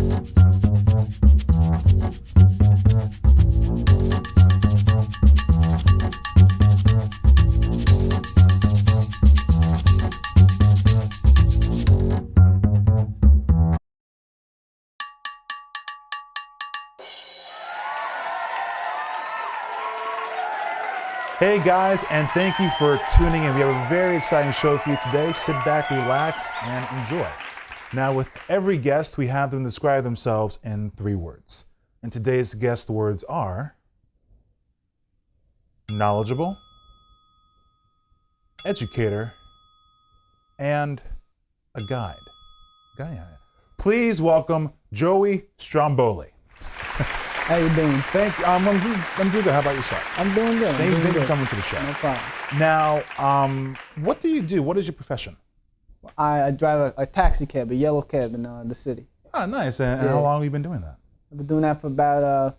Hey guys, and thank you for tuning in. We have a very exciting show for you today. Sit back, relax, and enjoy. Now, with every guest, we have them describe themselves in 3 words. And today's guest words are knowledgeable, educator, and a guide. Please welcome Joey Stromboli. How you doing? Thank you. I'm doing good. How about yourself? I'm doing good. Thank you for coming to the show. No problem. Now, what do you do? What is your profession? I drive a taxi cab, a yellow cab in the city. Ah, nice. And how long have you been doing that? I've been doing that for about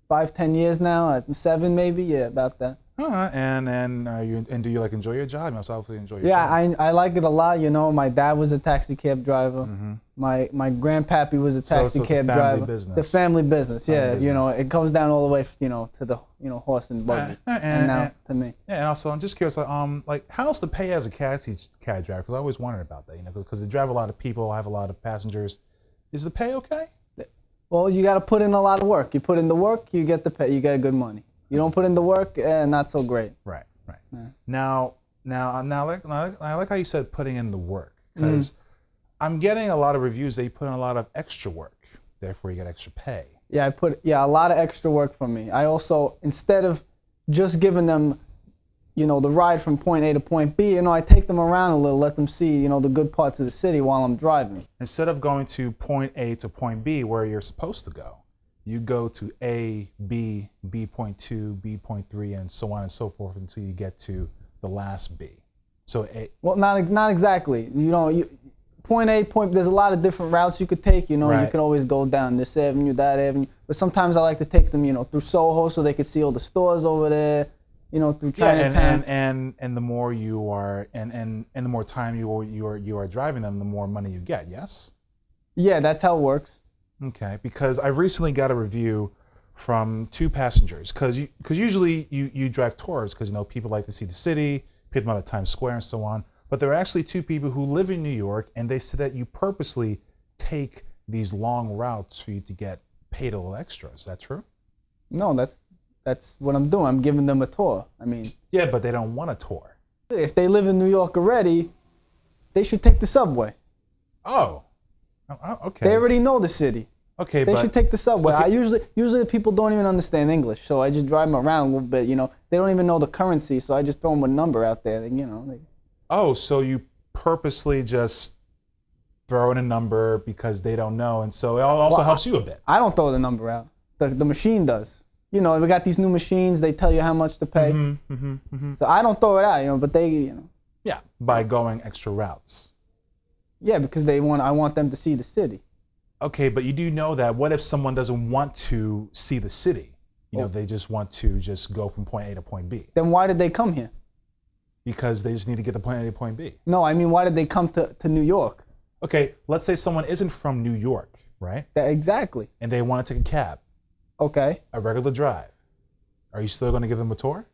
5-10 years now. 7 maybe. Yeah, about that. And do you like enjoy your job? You must obviously enjoy your job. Yeah, I like it a lot. You know, my dad was a taxi cab driver. Mm-hmm. My grandpappy was a taxi cab driver. Business. It's a family business. Family business. You know, it comes down all the way, to the horse and buggy, and now to me. Yeah, and also I'm just curious, how's the pay as a cab driver? Because I always wondered about that. Because they drive a lot of people, I have a lot of passengers. Is the pay okay? Well, you got to put in a lot of work. You put in the work, you get the pay. You get good money. You don't put in the work, not so great. Right. Yeah. Now, I like how you said putting in the work, because I'm getting a lot of reviews that you put in a lot of extra work, therefore you get extra pay. Yeah, a lot of extra work from me. I also, instead of just giving them, the ride from point A to point B, I take them around a little, let them see, the good parts of the city while I'm driving. Instead of going to point A to point B where you're supposed to go, you go to A, B, B.2, B.3, and so on and so forth until you get to the last B. So well, not exactly. Point A, there's a lot of different routes you could take. Right. You can always go down this avenue, that avenue. But sometimes I like to take them, through Soho so they could see all the stores over there. Through Chinatown. And the more you are, and the more time you are driving them, the more money you get. Yes. Yeah, that's how it works. Okay, because I recently got a review from 2 passengers, because usually you drive tours because people like to see the city, pick them out at Times Square and so on. But there are actually 2 people who live in New York, and they said that you purposely take these long routes for you to get paid a little extra. Is that true? No, that's what I'm doing. I'm giving them a tour. Yeah, but they don't want a tour. If they live in New York already, they should take the subway. Oh, okay. They already know the city. Okay, they should take the subway. Okay. Usually the people don't even understand English, so I just drive them around a little bit. They don't even know the currency, so I just throw them a number out there. Oh, so you purposely just throw in a number because they don't know, and so it also helps you a bit. I don't throw the number out. The machine does. We got these new machines. They tell you how much to pay. So I don't throw it out. But they, Yeah, by going extra routes. Yeah, because I want them to see the city. Okay, but you do know that. What if someone doesn't want to see the city? They just want to just go from point A to point B. Then why did they come here? Because they just need to get to point A to point B. No, why did they come to New York? Okay, let's say someone isn't from New York, right? Exactly. And they want to take a cab. Okay. A regular drive. Are you still going to give them a tour?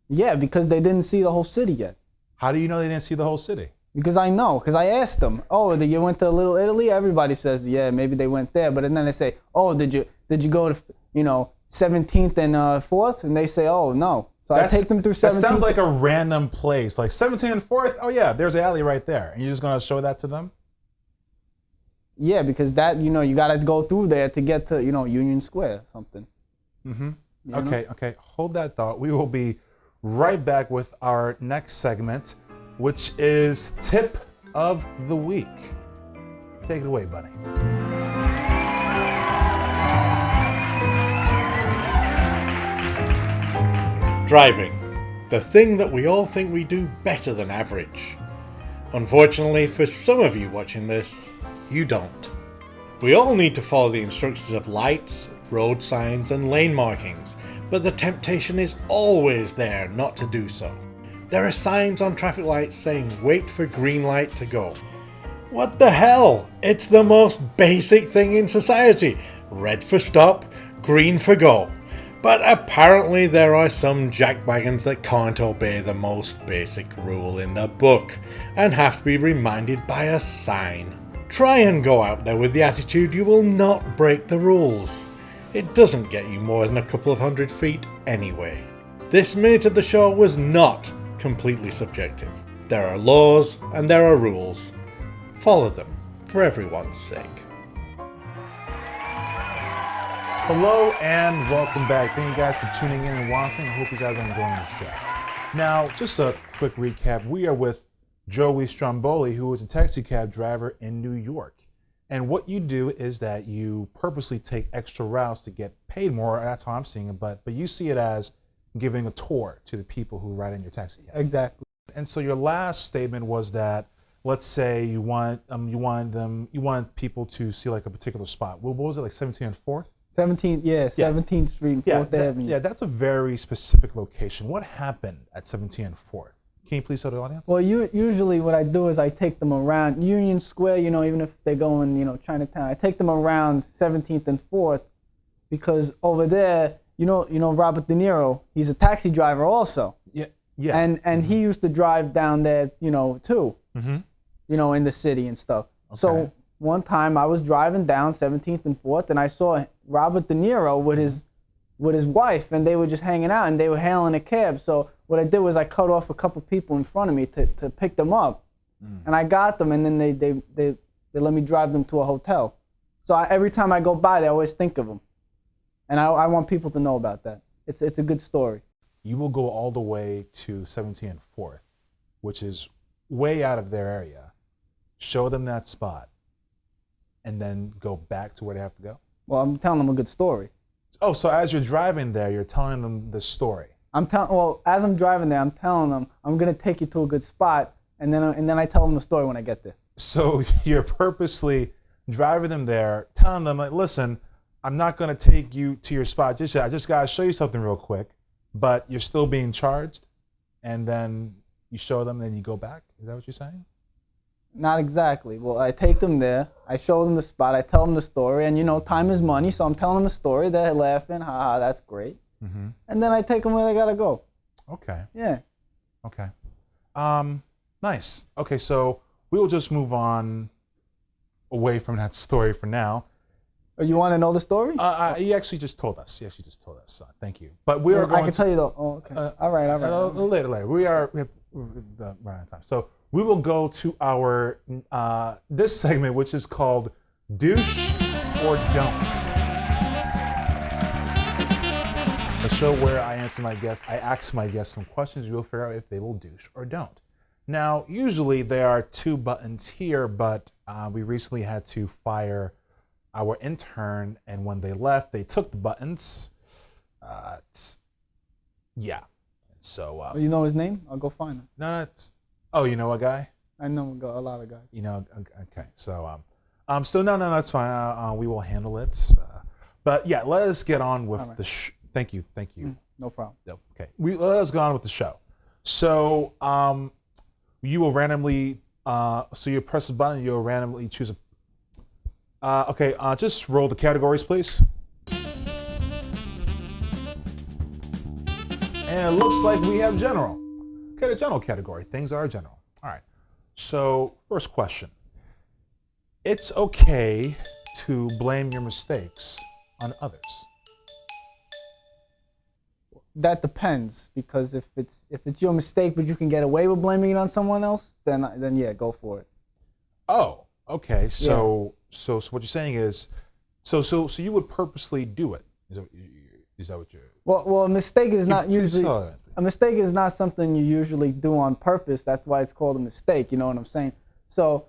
Yeah, because they didn't see the whole city yet. How do you know they didn't see the whole city? Because I know, because I asked them. Oh, you went to Little Italy? Everybody says, yeah, maybe they went there. But then they say, oh, did you go to 17th and 4th? And they say, oh, no. So I take them through 17th. That sounds like a random place, like 17th and 4th. Oh yeah, there's an alley right there, and you're just gonna show that to them? Yeah, because that you gotta go through there to get to Union Square or something. Okay. Hold that thought. We will be right back with our next segment, which is Tip of the Week. Take it away, buddy. Driving, the thing that we all think we do better than average. Unfortunately, for some of you watching this, you don't. We all need to follow the instructions of lights, road signs, and lane markings, but the temptation is always there not to do so. There are signs on traffic lights saying wait for green light to go. What the hell? It's the most basic thing in society. Red for stop, green for go. But apparently there are some jackwagons that can't obey the most basic rule in the book and have to be reminded by a sign. Try and go out there with the attitude you will not break the rules. It doesn't get you more than a couple of 100 feet anyway. This minute of the show was not completely subjective. There are laws and there are rules. Follow them for everyone's sake. Hello and welcome back. Thank you guys for tuning in and watching. I hope you guys are enjoying the show. Now, just a quick recap. We are with Joey Stromboli, who is a taxi cab driver in New York. And what you do is that you purposely take extra routes to get paid more. That's how I'm seeing it. But you see it as giving a tour to the people who ride in your taxi cab. Exactly. And so your last statement was that, let's say you want people to see like a particular spot. What was it, like 17th and 4th? 17th Street and 4th Avenue. Yeah, that's a very specific location. What happened at 17th and 4th? Can you please tell the audience? Well, usually what I do is I take them around Union Square, even if they're going, Chinatown. I take them around 17th and 4th because over there, Robert De Niro, he's a taxi driver also. Yeah. And he used to drive down there, too, in the city and stuff. Okay. So one time I was driving down 17th and 4th and I saw Robert De Niro with his wife and they were just hanging out and they were hailing a cab. So what I did was I cut off a couple people in front of me to pick them up. And I got them and then they let me drive them to a hotel. So every time I go by, I always think of them. And I want people to know about that. It's a good story. You will go all the way to 17th and 4th, which is way out of their area, show them that spot, and then go back to where they have to go? Well, I'm telling them a good story. Oh, so as you're driving there, you're telling them the story. As I'm driving there, I'm telling them, I'm going to take you to a good spot, and then I tell them the story when I get there. So you're purposely driving them there, telling them, like, listen, I'm not going to take you to your spot just yet. I just got to show you something real quick. But you're still being charged, and then you show them, then you go back? Is that what you're saying? Not exactly. Well, I take them there, I show them the spot, I tell them the story, and time is money, so I'm telling them the story, they're laughing, haha, that's great. Mm-hmm. And then I take them where they gotta go. Okay. Yeah. Okay. Nice. Okay, so we will just move on away from that story for now. You want to know the story? He actually just told us. Thank you. But we are going. I can tell you though. Oh, okay. All right. Later. We have the right on time. So we will go to our this segment, which is called Douche or Don't. A show where I ask my guests some questions. We'll figure out if they will douche or don't. Now, usually there are two buttons here, but we recently had to fire our intern, and when they left, they took the buttons. Yeah. So. You know his name? I'll go find him. No, it's. Oh, you know a guy? I know a lot of guys. Okay. So, no, that's fine. We will handle it. But yeah, let us get on with the. Thank you. No problem. Okay. Let us get on with the show. So, you will randomly. So you press the button. You'll randomly choose a. Okay, just roll the categories, please. And it looks like we have general. Okay, the general category. Things are general. All right. So, first question. It's okay to blame your mistakes on others. That depends, because if it's your mistake but you can get away with blaming it on someone else, then yeah, go for it. Oh, okay. So what you're saying is, so you would purposely do it? Is that what you're? Well, a mistake is not something you usually do on purpose. That's why it's called a mistake. You know what I'm saying? So,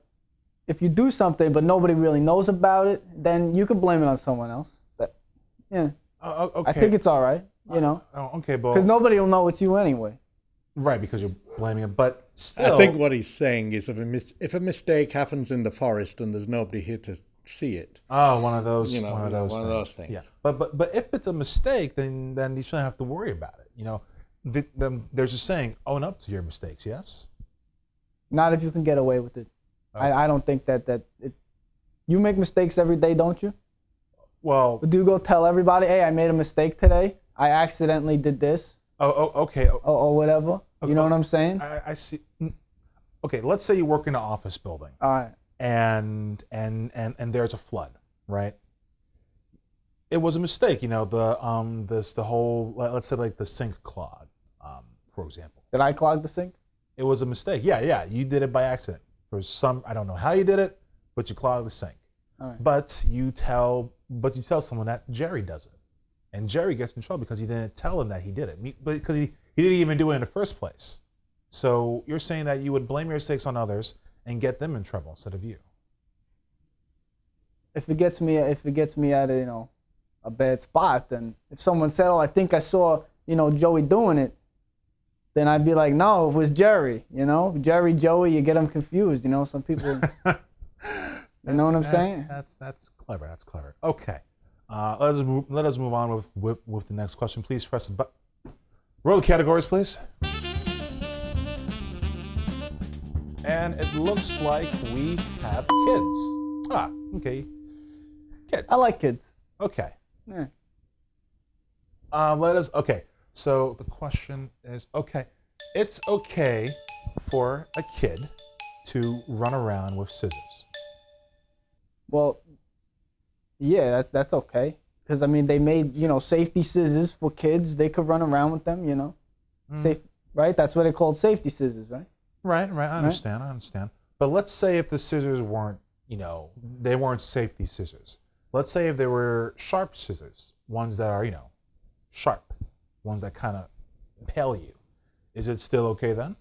if you do something but nobody really knows about it, then you can blame it on someone else. Okay. I think it's all right. Okay, but because nobody will know it's you anyway. Right, because you're blaming him. But still, I think what he's saying is if a mistake happens in the forest and there's nobody here to see it. Oh, one of those things. Yeah, but if it's a mistake, then you shouldn't have to worry about it. There's a saying: own up to your mistakes. Yes. Not if you can get away with it. I don't think you make mistakes every day, don't you? Well, Do you go tell everybody, hey, I made a mistake today. I accidentally did this. okay. Or whatever. You know what I'm saying? I see. Okay, let's say you work in an office building. All right. And there's a flood, right? It was a mistake, the whole, let's say like the sink clogged, for example. Did I clog the sink? It was a mistake. Yeah, you did it by accident. I don't know how you did it, but you clogged the sink. All right. But you tell someone that Jerry does it. And Jerry gets in trouble because he didn't tell him that he did it, because he didn't even do it in the first place. So you're saying that you would blame your mistakes on others and get them in trouble instead of you. If it gets me at a bad spot, then if someone said, "Oh, I think I saw Joey doing it," then I'd be like, "No, it was Jerry." Jerry, Joey, you get them confused. Some people. You know what I'm saying? That's clever. That's clever. Okay, let us move on with the next question. Please press the button. Roll the categories, please. And it looks like we have kids. Okay. Kids. I like kids. Okay. Yeah. Okay. So the question is, okay, it's okay for a kid to run around with scissors. Well, yeah, that's okay. Because they made safety scissors for kids. They could run around with them. Safe, right? That's what they called safety scissors, right? Right. I understand. But let's say if the scissors weren't, they weren't safety scissors. Let's say if they were sharp scissors, ones that are, sharp, ones that kind of impale you. Is it still okay then?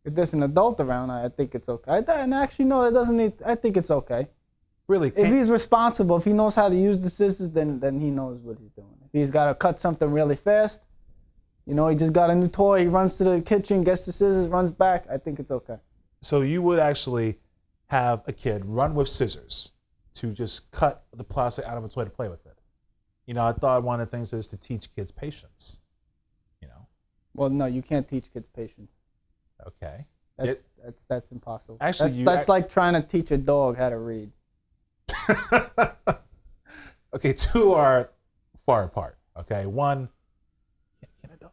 If there's an adult around, I think it's okay. And actually, no, it doesn't need. I think it's okay. Really? If he's responsible, if he knows how to use the scissors, then he knows what he's doing. If he's got to cut something really fast, he just got a new toy, he runs to the kitchen, gets the scissors, runs back, I think it's okay. So you would actually have a kid run with scissors to just cut the plastic out of a toy to play with it. I thought one of the things is to teach kids patience. Well, no, you can't teach kids patience. Okay. That's impossible. Actually, that's like trying to teach a dog how to read. Okay, two are far apart. Okay, one.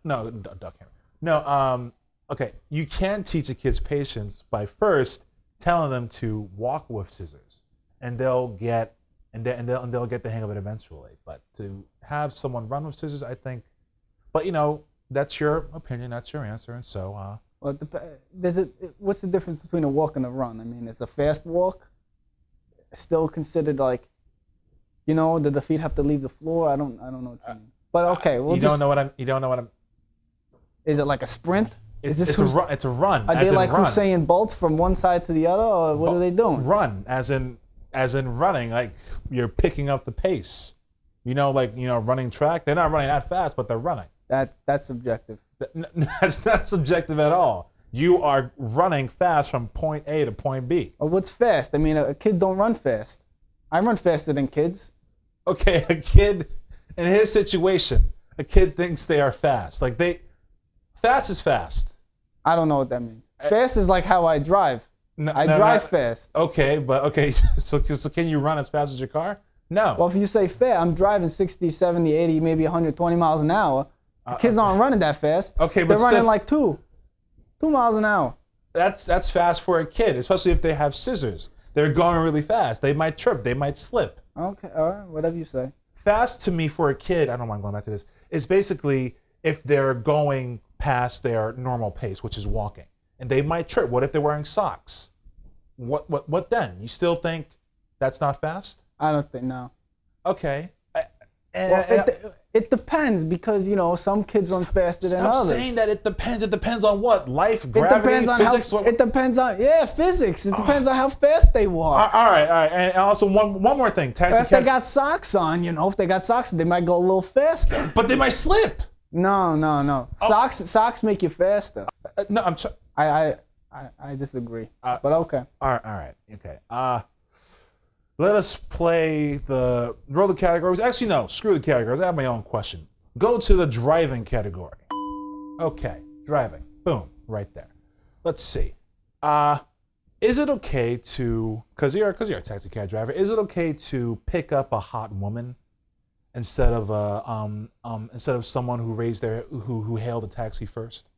No, duck camera. No. Okay, you can teach a kid's patience by first telling them to walk with scissors, and they'll get the hang of it eventually. But to have someone run with scissors, I think. But that's your opinion. That's your answer, and so. Well, what's the difference between a walk and a run? It's a fast walk. Still considered like, did the feet have to leave the floor? I don't know what you mean. But okay, you don't know what I'm. Is it like a sprint? It's a run. Are they like Usain Bolt from one side to the other, or what are they doing? Run, as in running, like you're picking up the pace. Running track. They're not running that fast, but they're running. That's subjective. That's not subjective at all. You are running fast from point A to point B. Well, what's fast? A kid don't run fast. I run faster than kids. Okay, a kid, in his situation, a kid thinks they are fast. Fast is fast. I don't know what that means. Fast is like how I drive. I drive fast. Okay, so can you run as fast as your car? No. Well, if you say fast, I'm driving 60, 70, 80, maybe 120 miles an hour. The kids aren't running that fast. Okay, but they're running like 2 miles an hour. That's fast for a kid, especially if they have scissors. They're going really fast. They might trip. They might slip. Okay, all right, whatever you say. Fast to me for a kid, I don't mind going back to this, is basically if they're going past their normal pace, which is walking, and they might trip. What if they're wearing socks? What then? You still think that's not fast? I don't think, no. Okay. It depends because, some kids run faster than others. Stop saying that it depends. It depends on what? Life, gravity, physics? It depends on, physics. It depends on how fast they walk. All right. And also one more thing. If they got socks on, if they got socks, they might go a little faster. But they might slip. No. Oh. Socks make you faster. No, I disagree. But okay. All right. Okay. Let us play roll the categories. Actually, no, screw the categories. I have my own question. Go to the driving category. Okay, driving. Boom, right there. Let's see. Is it okay to, because you're a taxi cab driver, is it okay to pick up a hot woman instead of someone who raised their who hailed a taxi first?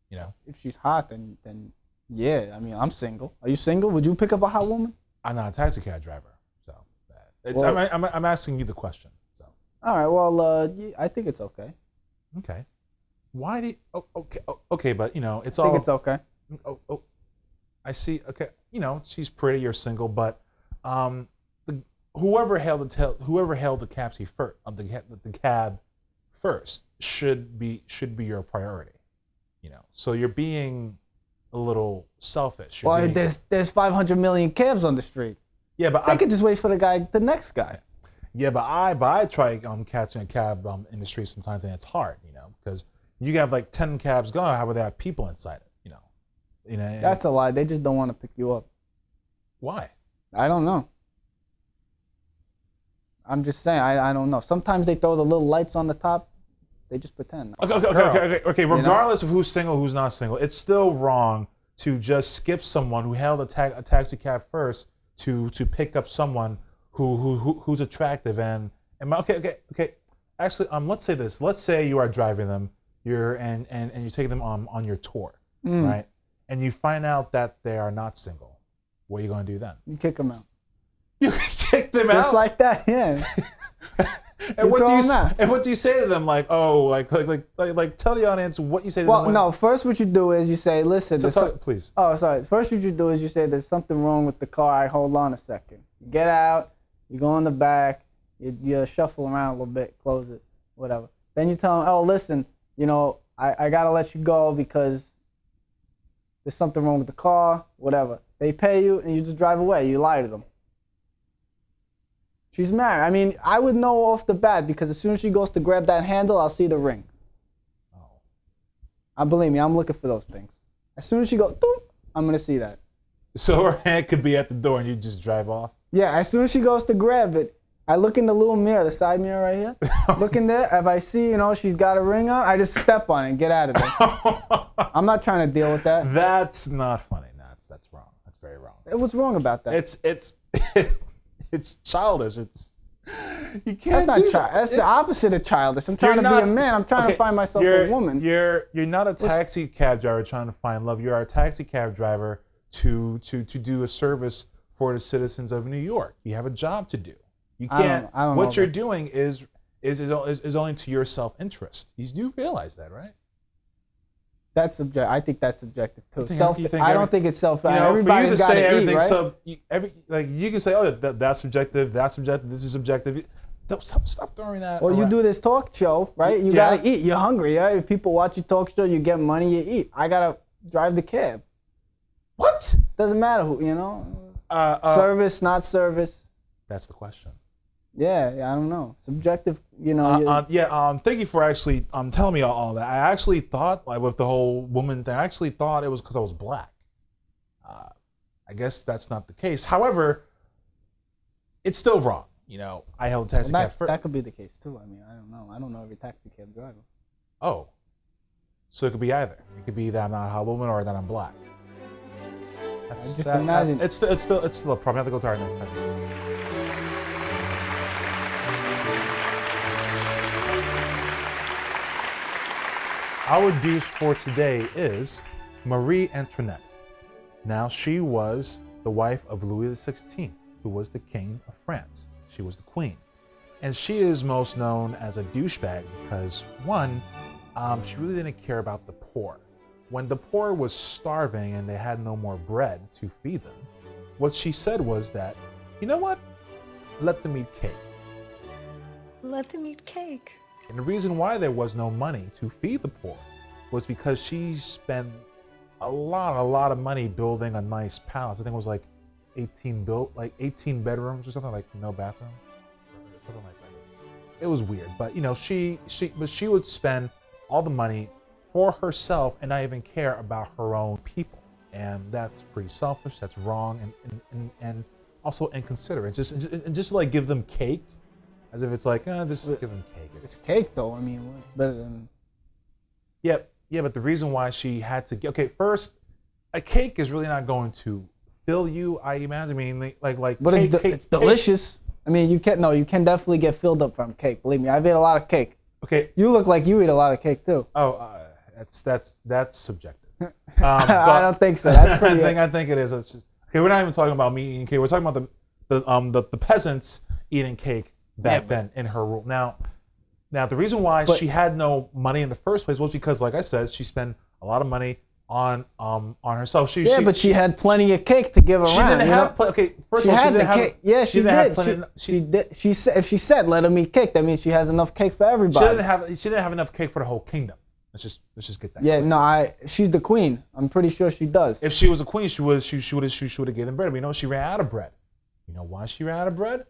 You know, If she's hot, then yeah. I mean, I'm single. Are you single? Would you pick up a hot woman? I'm not a taxi cab driver, so it's Well- I'm asking you the question. So All right. Well, I think it's okay. okay, why do you, okay, but you know, it's I think all it's okay. oh, I see. Okay, you know, she's pretty. You're single, but whoever hailed the taxi first, the cab first should be your priority. You know, so you're being a little selfish. You're Well, being- there's 500 million cabs on the street. yeah, but I could just wait for the next guy. yeah, but I try catching a cab in the street sometimes, and it's hard. You know, because you have like 10 cabs going. How would they have people inside it? You know, and That's a lie. They just don't want to pick you up. why. I don't know. I'm just saying. I don't know. Sometimes they throw the little lights on the top. They just pretend. Okay. know? Regardless of who's single, who's not single, it's still wrong to just skip someone who hailed a taxi cab first to pick up someone who's attractive and okay. Actually, let's say this. Let's say you are driving them. You're taking them on your tour, right? And you find out that they are not single. What are you going to do then? You kick them out. You kick them Just out. like that, yeah. And what do throw you 'em out. and what do you say to them? Like, oh, like tell the audience what you say to them. Well, no. First, what you do is you say, "Listen." Please. Oh, sorry. First, what you do is you say, "There's something wrong with the car." I hold on a second. You get out. You go in the back. You shuffle around a little bit, close it, whatever. Then you tell them, "Oh, listen. You know, I gotta let you go because there's something wrong with the car, whatever." They pay you, and you just drive away. You lie to them. She's married. I mean, I would know off the bat because as soon as she goes to grab that handle, I'll see the ring. Oh. Believe me, I'm looking for those things. As soon as she goes, doop, I'm gonna see that. So her hand could be at the door and you just drive off? Yeah, as soon as she goes to grab it, I look in the little mirror, the side mirror right here. Look in there. If I see, she's got a ring on, I just step on it and get out of there. I'm not trying to deal with that. That's not funny. That's wrong. That's very wrong. What's wrong about that? It's childish. You can't That's not do that. child. That's the opposite of childish. I'm trying to be a man. I'm trying to find myself a woman. You're not a taxi cab driver trying to find love. You're a taxi cab driver to do a service for the citizens of New York. You have a job to do. You can't. I don't what know you're that. doing is only to your self-interest. You do realize that, right? That's subjective. I think that's subjective too. I don't think it's self. For you to Everybody's got say to everything, eat, right? you can say, oh, that's subjective. That's subjective. This is subjective. Stop throwing that. Well, you around. do this talk show, right? You Yeah. gotta eat. You're hungry, yeah? If people watch your talk show, you get money, you eat. I gotta drive the cab. What? Doesn't matter who, service, not service. That's the question. Yeah, I don't know. Subjective, Thank you for actually telling me all that. I actually thought, like with the whole woman thing, I actually thought it was because I was black. I guess that's not the case. However, it's still wrong. I held a taxi cab first. that could be the case too. I mean, I don't know. I don't know every taxi cab driver. Oh, so it could be either. It could be that I'm not a hot woman or that I'm black. Imagine. It's still a problem. I have to go to our next segment. Our douche for today is Marie Antoinette. Now, she was the wife of Louis XVI, who was the king of France. She was the queen. And she is most known as a douchebag because, one, she really didn't care about the poor. When the poor was starving and they had no more bread to feed them, what she said was that, you know what? Let them eat cake. Let them eat cake. And the reason why there was no money to feed the poor was because she spent a lot of money building a nice palace. I think it was like 18 bedrooms or something, like no bathroom, something like that. It was weird, but she would spend all the money for herself and not even care about her own people, and that's pretty selfish. That's wrong, and also inconsiderate. Just like give them cake, as if it's like, just give them cake. It's cake though. I mean, what's better than? Yeah, but the reason why she had to first, a cake is really not going to fill you, I imagine. I mean, like But cake, it's delicious. I mean, you can definitely get filled up from cake. Believe me, I've ate a lot of cake. Okay. You look like you eat a lot of cake too. Oh, that's subjective. I don't think so. That's pretty. I think it is. It's just okay. We're not even talking about me eating cake. We're talking about the peasants eating cake back then in her rule. Now the reason why she had no money in the first place was because, like I said, she spent a lot of money on herself. But she had plenty of cake to give around. She didn't have okay. First of all, she didn't have cake. Yeah, she did. She did. She said if she said let them eat cake, that means she has enough cake for everybody. She didn't have enough cake for the whole kingdom. Let's just get that. Yeah, no, she's the queen. I'm pretty sure she does. If she was a queen, she would have given bread. We know she ran out of bread. You know why she ran out of bread?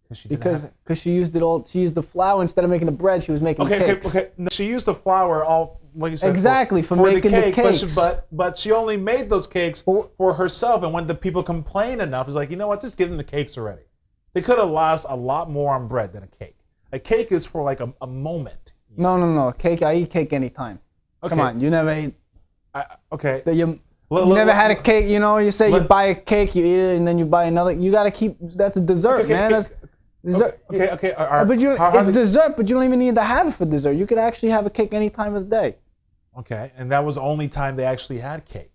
Because she used it all. She used the flour instead of making the bread. She was making cakes. Okay. No, she used the flour all, like you said, for making the cakes. But she only made those cakes for herself. And when the people complained enough, it's like, you know what? Just give them the cakes already. They could have lost a lot more on bread than a cake. A cake is for like a moment. No. Cake. I eat cake anytime. Okay. Come on, you never ate. Okay. You never had a cake. You know, you say you buy a cake, you eat it, and then you buy another. You gotta keep. That's a dessert, man. That's dessert. Okay. But it's dessert, but you don't even need to have it for dessert. You could actually have a cake any time of the day. Okay, and that was the only time they actually had cake.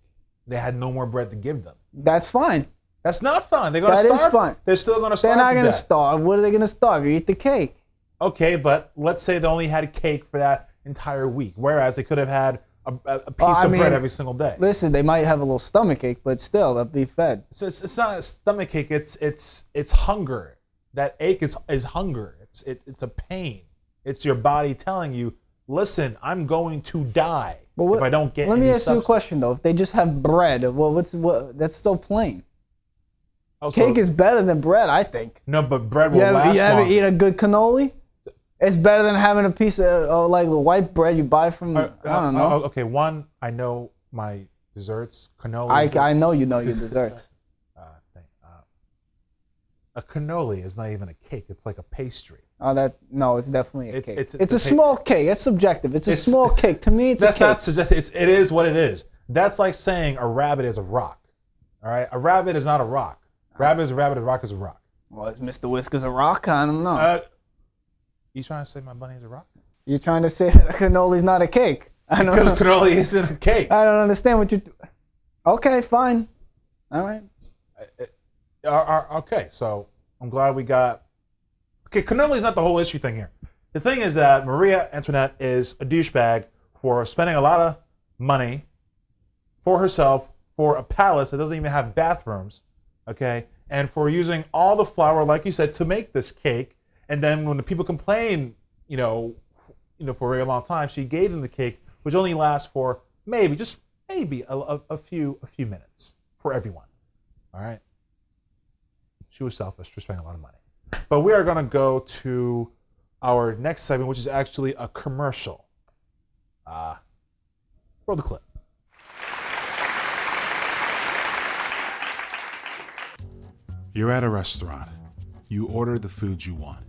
They had no more bread to give them. That's fine. That's not fine. They're gonna starve. That is fine. They're still gonna starve. They're not gonna starve. What are they gonna starve? You eat the cake. Okay, but let's say they only had cake for that entire week, whereas they could have had a piece of bread every single day. Listen, they might have a little stomach ache, but still, they'll be fed. It's not a stomach ache. It's hunger. That ache is hunger. It's a pain. It's your body telling you, listen, I'm going to die if I don't get. Let me ask you a question though. If they just have bread, that's so plain. Cake is better than bread, I think. No, but bread will last You ever longer. eat a good cannoli? It's better than having a piece of like the white bread you buy from. I don't know. Okay, I know my desserts. Cannoli. I know you know your desserts. A cannoli is not even a cake. It's like a pastry. No, it's definitely a cake. It's a small cake. It's subjective. It's a small cake. To me, it's a cake. That's not subjective. It is what it is. That's like saying a rabbit is a rock. All right, a rabbit is not a rock. Rabbit is a rabbit. A rock is a rock. Well, is Mr. Whiskers a rock? I don't know. You trying to say my bunny is a rock? You're trying to say that a cannoli's not a cake. Because cannoli isn't a cake. I don't understand what you. Okay, fine. All right. Okay, so I'm glad we got. Okay, cannoli is not the whole issue thing here. The thing is that Maria Antoinette is a douchebag for spending a lot of money for herself for a palace that doesn't even have bathrooms, okay, and for using all the flour, like you said, to make this cake. And then when the people complain, for a very long time, she gave them the cake, which only lasts for maybe a few minutes for everyone. All right. She was selfish for spending a lot of money. But we are going to go to our next segment, which is actually a commercial. Roll the clip. You're at a restaurant. You order the food you want.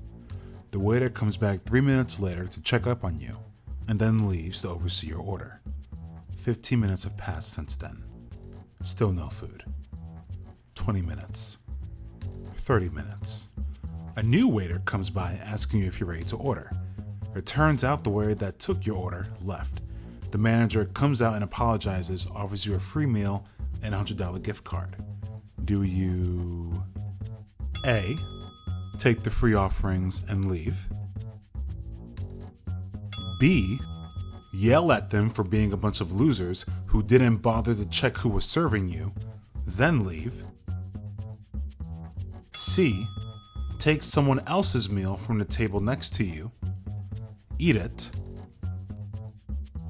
The waiter comes back 3 minutes later to check up on you, and then leaves to oversee your order. 15 minutes have passed since then. Still no food. 20 minutes. 30 minutes. A new waiter comes by asking you if you're ready to order. It turns out the waiter that took your order left. The manager comes out and apologizes, offers you a free meal and a $100 gift card. Do you A, take the free offerings and leave? B, yell at them for being a bunch of losers who didn't bother to check who was serving you, then leave? C, take someone else's meal from the table next to you, eat it,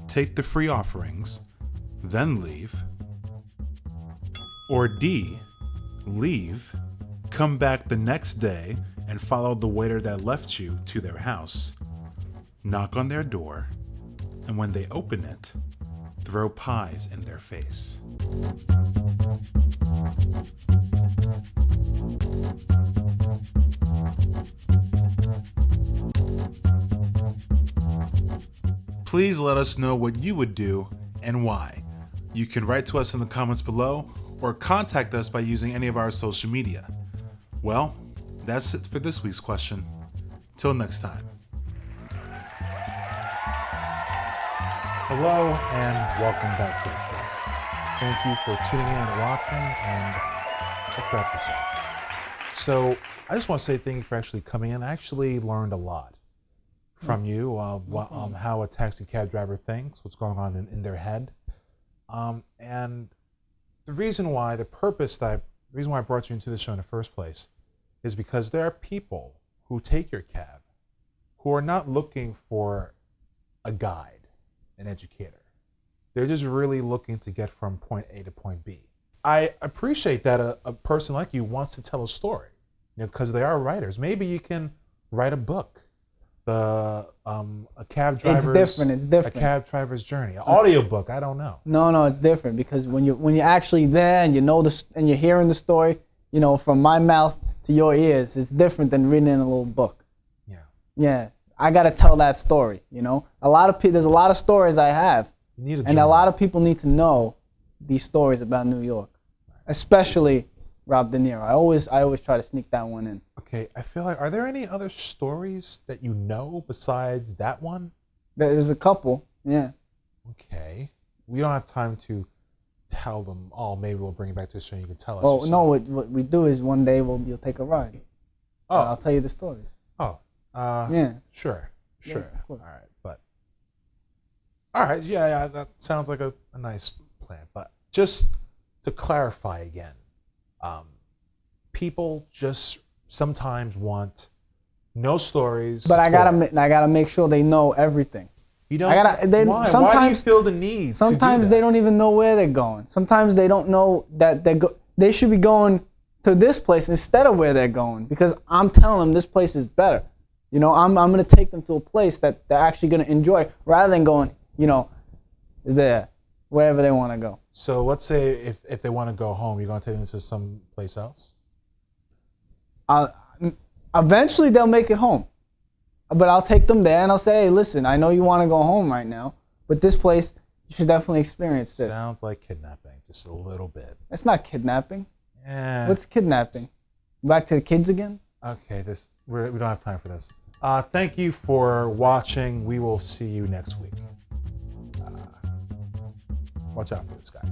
take the free offerings, then leave? Or D, leave, come back the next day and follow the waiter that left you to their house, knock on their door, and when they open it, throw pies in their face. Please let us know what you would do and why. You can write to us in the comments below or contact us by using any of our social media. Well, that's it for this week's question. Till next time. Hello and welcome back to the show. Thank you for tuning in and watching, and let's wrap this up. So I just want to say thank you for actually coming in. I actually learned a lot from you, how a taxi cab driver thinks, what's going on in their head. And the reason why I brought you into the show in the first place is because there are people who take your cab who are not looking for a guide, an educator. They're just really looking to get from point A to point B. I appreciate that a person like you wants to tell a story, because they are writers. Maybe you can write a book, a cab driver's. It's different. A cab driver's journey, an audiobook. I don't know. No, it's different because when you're actually there and you know and you're hearing the story, from my mouth to your ears, it's different than reading in a little book. Yeah. I gotta tell that story. There's a lot of stories I have, and a lot of people need to know these stories about New York, especially Rob De Niro. I always try to sneak that one in. Okay, I feel like, are there any other stories that you know besides that one? There's a couple, yeah. Okay, we don't have time to tell them all. Maybe we'll bring it back to the show and you can tell us. Oh no, what we do is one day you'll take a ride. Oh, I'll tell you the stories. Oh, yeah. Sure. Yeah, All right, yeah, that sounds like a nice plan. But just to clarify again, people just sometimes want no stories. But I gotta make sure they know everything. You don't. Why? Sometimes, why do you feel the need? Sometimes they don't even know where they're going. Sometimes they don't know that they should be going to this place instead of where they're going, because I'm telling them this place is better. I'm gonna take them to a place that they're actually gonna enjoy, rather than going, there, wherever they want to go. So let's say if they want to go home, you're gonna take them to some place else? Eventually they'll make it home. But I'll take them there and I'll say, hey, listen, I know you want to go home right now, but this place, you should definitely experience this. Sounds like kidnapping, just a little bit. It's not kidnapping. Yeah. What's kidnapping? Back to the kids again? Okay, we don't have time for this. Thank you for watching. We will see you next week. Watch out for this guy.